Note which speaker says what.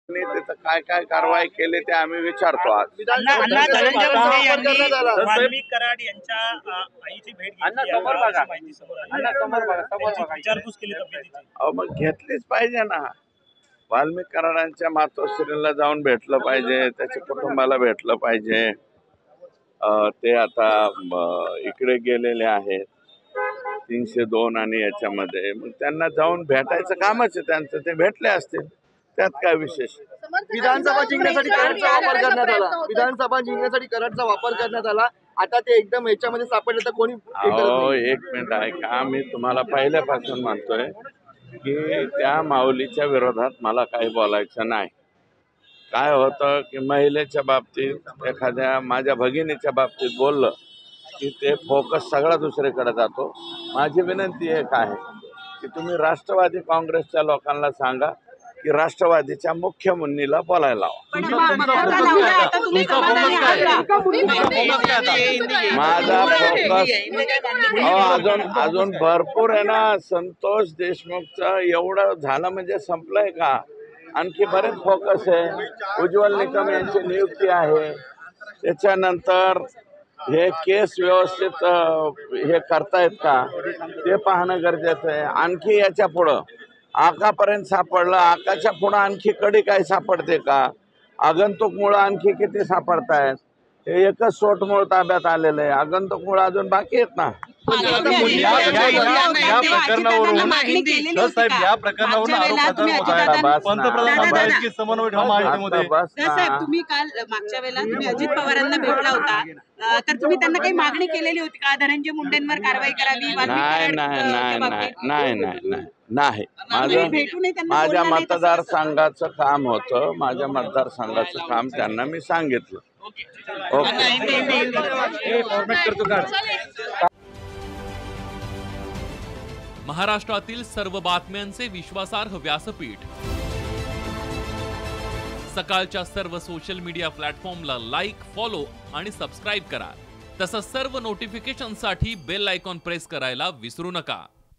Speaker 1: तिथं काय काय कारवाई केली ते आम्ही विचारतो आज।
Speaker 2: वाल्मिक कराड यांच्या आईची भेट घेतली, विचारपूस केली तब्येतीची।
Speaker 1: अहो मग घेतलीच पाहिजे ना, वाल्मिक कराडांच्या मातोश्रीला जाऊन भेटलं पाहिजे, त्याच्या कुटुंबाला भेटलं पाहिजे। ते आता इकडे गेलेले आहेत 302 आणि याच्यामध्ये, मग त्यांना जाऊन भेटायचं कामच आहे त्यांचं, ते भेटले असतील, त्यात काय विशेष।
Speaker 3: विधानसभा जिंकण्यासाठी कराडचा वापर करण्यात आला, विधानसभा जिंकण्यासाठी कराडचा वापर करण्यात आला, आता ते एकदम याच्यामध्ये सापडले तर कोणी।
Speaker 1: हो एक मिनिट ऐका, मी तुम्हाला पहिल्यापासून म्हणतोय की त्या माऊलीच्या विरोधात मला काही बोलायचं नाही। काय होतं की महिलेच्या बाबतीत एखाद्या माझ्या भगिनीच्या बाबतीत बोललं की ते फोकस सगळा दुसरीकडे जातो। माझी विनंती एक आहे की तुम्ही राष्ट्रवादी काँग्रेसच्या लोकांना सांगा की राष्ट्रवादीच्या मुख्य मुन्नीला बोलायला लावा। माझा फोकस अजून भरपूर आहे ना। संतोष देशमुखचं एवढं झालं म्हणजे संपलंय का? आणखी बरेच फोकस आहे। उज्ज्वल निकम यांची नियुक्ती आहे, त्याच्यानंतर हे केस व्यवस्थित हे करतायत का ते पाहणं गरजेचं आहे। आणखी याच्या पुढं आकापर्यंत सापडलं, आकाच्या पुढं आणखी कडी काय सापडते का? आगंतुक मुळं आणखी किती सापडतायत? हे एकच सोटमूळ ताब्यात आलेलं आहे, आगंतुक मुळं अजून बाकी आहेत ना।
Speaker 4: या प्रकरणावरून तुम्ही काल मागच्या वेळेला तुम्ही अजित पवारांना भेटला होता, तर तुम्ही त्यांना काही मागणी केलेली होती का धनंजय मुंडेंवर कारवाई करावी?
Speaker 1: नाही, माझ्या मतदारसंघाचं काम होतं, माझ्या मतदारसंघाचं काम त्यांना मी सांगितलं।
Speaker 5: महाराष्ट्रातील सर्व बातम्यांचे विश्वासार्ह व्यासपीठ, सकाळच्या सर्व सोशल मीडिया प्लॅटफॉर्मला लाईक, फॉलो आणि सबस्क्राईब करा। तसंच सर्व नोटिफिकेशनसाठी बेल आयकॉन प्रेस करायला विसरू नका।